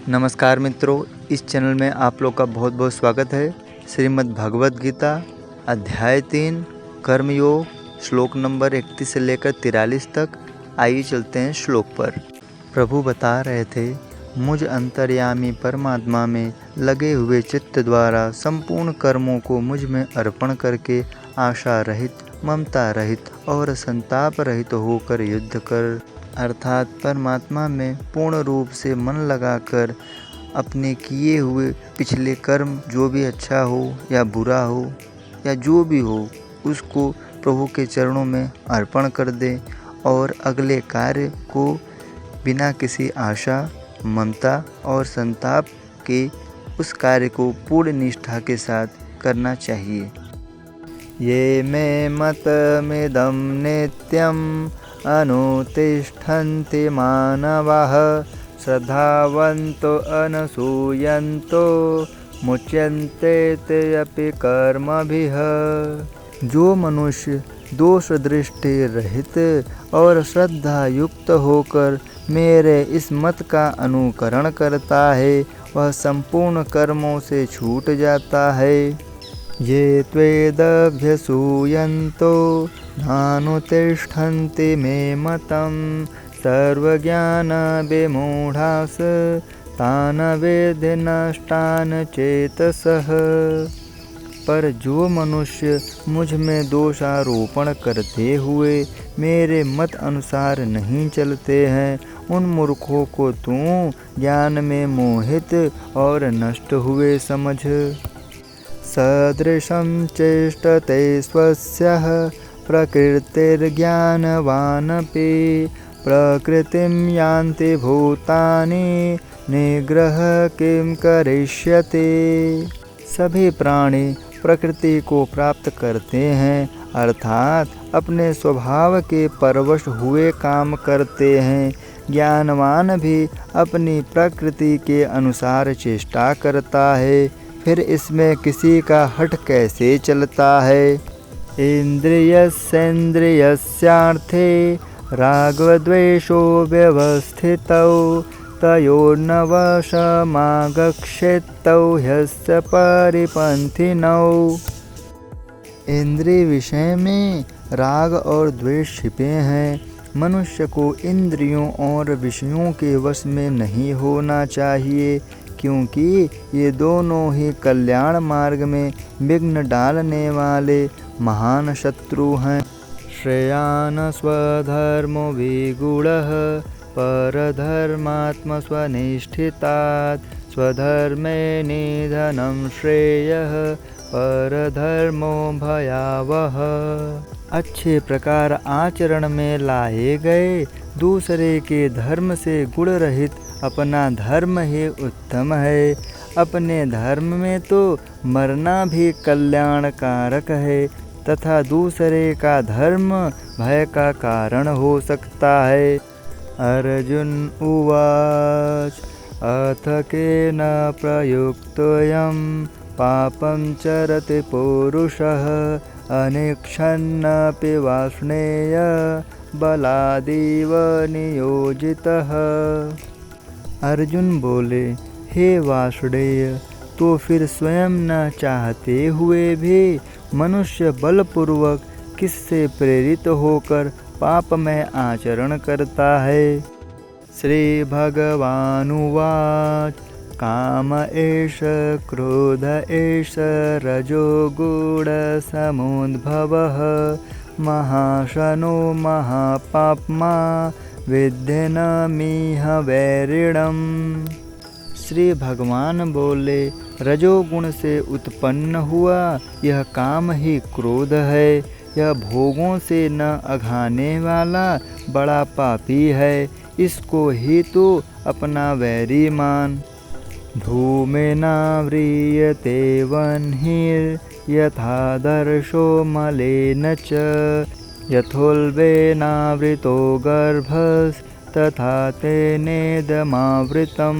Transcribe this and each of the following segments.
नमस्कार मित्रों, इस चैनल में आप लोग का बहुत बहुत स्वागत है। श्रीमद् भगवद गीता अध्याय 3 कर्मयोग श्लोक नंबर 31 से लेकर 43 तक। आइए चलते हैं श्लोक पर। प्रभु बता रहे थे, मुझ अंतर्यामी परमात्मा में लगे हुए चित्त द्वारा संपूर्ण कर्मों को मुझ में अर्पण करके आशा रहित, ममता रहित और संताप रहित होकर युद्ध कर, अर्थात परमात्मा में पूर्ण रूप से मन लगाकर अपने किए हुए पिछले कर्म, जो भी अच्छा हो या बुरा हो या जो भी हो, उसको प्रभु के चरणों में अर्पण कर दे और अगले कार्य को बिना किसी आशा, ममता और संताप के उस कार्य को पूर्ण निष्ठा के साथ करना चाहिए। ये मे मतमिदं नित्यम् अनुतिष्ठन्ति मानवाः श्रद्धावन्तो अनसूयन्तो मुच्यन्ते ते अपि कर्मभिः। जो मनुष्य दोष दृष्टि रहित और श्रद्धा युक्त होकर मेरे इस मत का अनुकरण करता है, वह संपूर्ण कर्मों से छूट जाता है। ये त्वेदभ्यसूयन्तो नानुतिष्ठन्ति मे मतं सर्वज्ञान विमूढास तान वेदि नष्टान चेतसः। पर जो मनुष्य मुझ में दोषारोपण करते हुए मेरे मत अनुसार नहीं चलते हैं, उन मूर्खों को तू ज्ञान में मोहित और नष्ट हुए समझ। सदृशं चेष्टते स्वस्यः प्रकृतिर्ज्ञानवानपि प्रकृतिं यान्ति भूतानि निग्रह किं करिष्यति। सभी प्राणी प्रकृति को प्राप्त करते हैं, अर्थात अपने स्वभाव के परवश हुए काम करते हैं। ज्ञानवान भी अपनी प्रकृति के अनुसार चेष्टा करता है, फिर इसमें किसी का हठ कैसे चलता है। इंद्रियस्येन्द्रियस्यार्थे रागद्वेषो व्यवस्थितौ तयोर्न वशमागच्छेत्तौ ह्यस्य परिपन्थिनौ। इंद्रिय विषय में राग और द्वेष छिपे हैं। मनुष्य को इंद्रियों और विषयों के वश में नहीं होना चाहिए, क्योंकि ये दोनों ही कल्याण मार्ग में विघ्न डालने वाले महान शत्रु हैं। श्रेयान् स्वधर्मो विगूढ़ः परधर्मात्म स्वनिष्ठितात् स्वधर्मे निधनं श्रेयः परधर्मो भयावह। अच्छे प्रकार आचरण में लाए गए दूसरे के धर्म से गुण रहित अपना धर्म ही उत्तम है। अपने धर्म में तो मरना भी कल्याणकारक है, तथा दूसरे का धर्म भय का कारण हो सकता है। अर्जुन उवाच अथ केन प्रयुक्तोऽयं पापं चरति पुरुषः अनिच्छन्नपि वाष्णेय बलादिव नियोजितः। अर्जुन बोले, हे वासुदेव, तो फिर स्वयं न चाहते हुए भी मनुष्य बलपूर्वक किससे प्रेरित होकर पापमय आचरण करता है। श्री भगवानुवाच काम एष क्रोध एष रजोगुण समुद्भवः महाशनो महापाप्मा विद्येनमिह वैरिणम्। श्री भगवान बोले, रजोगुण से उत्पन्न हुआ यह काम ही क्रोध है। यह भोगों से न अघाने वाला बड़ा पापी है। इसको ही तो अपना वैरी मान। धूमेनाव्रियते वह्निर्यथादर्शो मलेन च यथोल्बेनावृतो गर्भस्तथा तेनेदमावृतम्।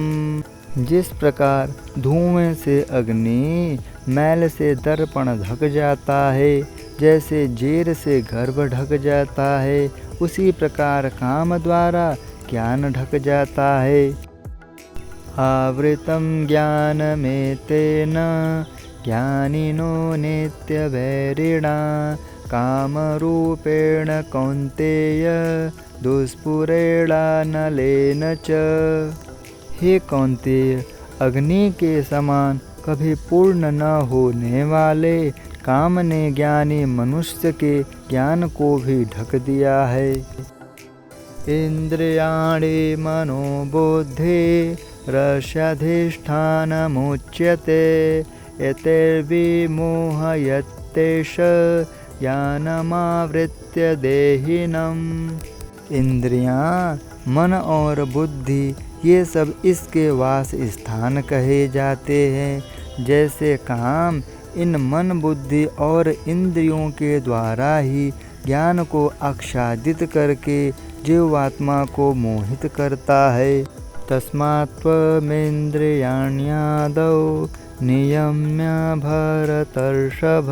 जिस प्रकार धुएं से अग्नि, मैल से दर्पण ढक जाता है, जैसे जेर से गर्भ ढक जाता है, उसी प्रकार काम द्वारा ज्ञान ढक जाता है। आवृतं ज्ञानमेतेन ज्ञानिनो नित्यवैरिणा कामरूपेण कौन्तेय दुष्पूरेणानलेन च। हे कौन्तेय, अग्नि के समान कभी पूर्ण न होने वाले काम ने ज्ञानी मनुष्य के ज्ञान को भी ढक दिया है। इंद्रियाणि मनोबुद्धि रस्याधिष्ठानमुच्यते एतैर्विमोहयत्येष ज्ञानमावृत्य देहिनम्। इंद्रियां, मन और बुद्धि ये सब इसके वास स्थान कहे जाते हैं। जैसे काम इन मन बुद्धि और इंद्रियों के द्वारा ही ज्ञान को आच्छादित करके जीवात्मा को मोहित करता है। तस्मात्त्वमिन्द्रियाण्यादौ नियम्य भरतर्षभ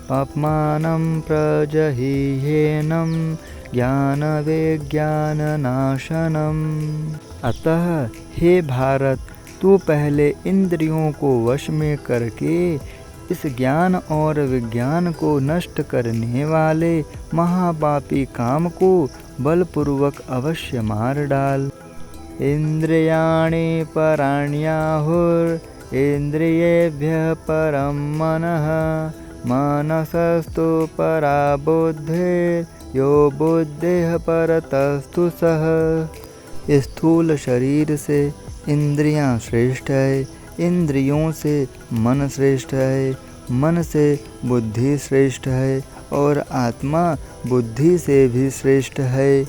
पाप्मानं प्रजह्येनं ज्ञानविज्ञाननाशनम्। अतः हे भारत, तू पहले इंद्रियों को वश में करके इस ज्ञान और विज्ञान को नष्ट करने वाले महापापी काम को बलपूर्वक अवश्य मार डाल। इंद्रियाणि पराण्याहुरिन्द्रियेभ्यः परं मनः मनसस्तु परा बुद्धिर्यो बुद्धेः परतस्तु सः। स्थूल शरीर से इंद्रियां श्रेष्ठ है, इंद्रियों से मन श्रेष्ठ है, मन से बुद्धि श्रेष्ठ है और आत्मा बुद्धि से भी श्रेष्ठ है।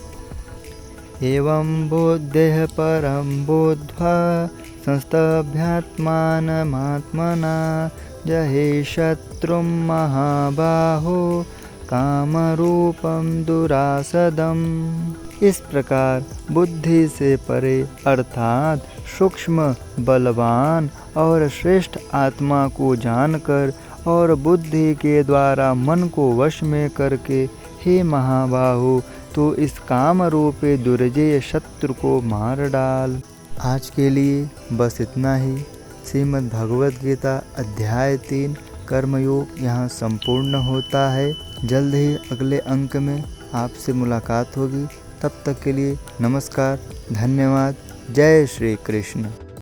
एवं बुद्धेः परं बुद्ध्वा संस्तभ्यात्मानमात्मना जहि शत्रुं महाबाहो कामरूपं दुरासदम्। इस प्रकार बुद्धि से परे अर्थात सूक्ष्म, बलवान और श्रेष्ठ आत्मा को जानकर और बुद्धि के द्वारा मन को वश में करके हे महाबाहु, तो इस काम रूपी दुर्जय शत्रु को मार डाल। आज के लिए बस इतना ही। श्रीमद् भगवद गीता अध्याय 3 कर्मयोग यहाँ संपूर्ण होता है। जल्द ही अगले अंक में आपसे मुलाकात होगी। तब तक के लिए नमस्कार, धन्यवाद। जय श्री कृष्ण।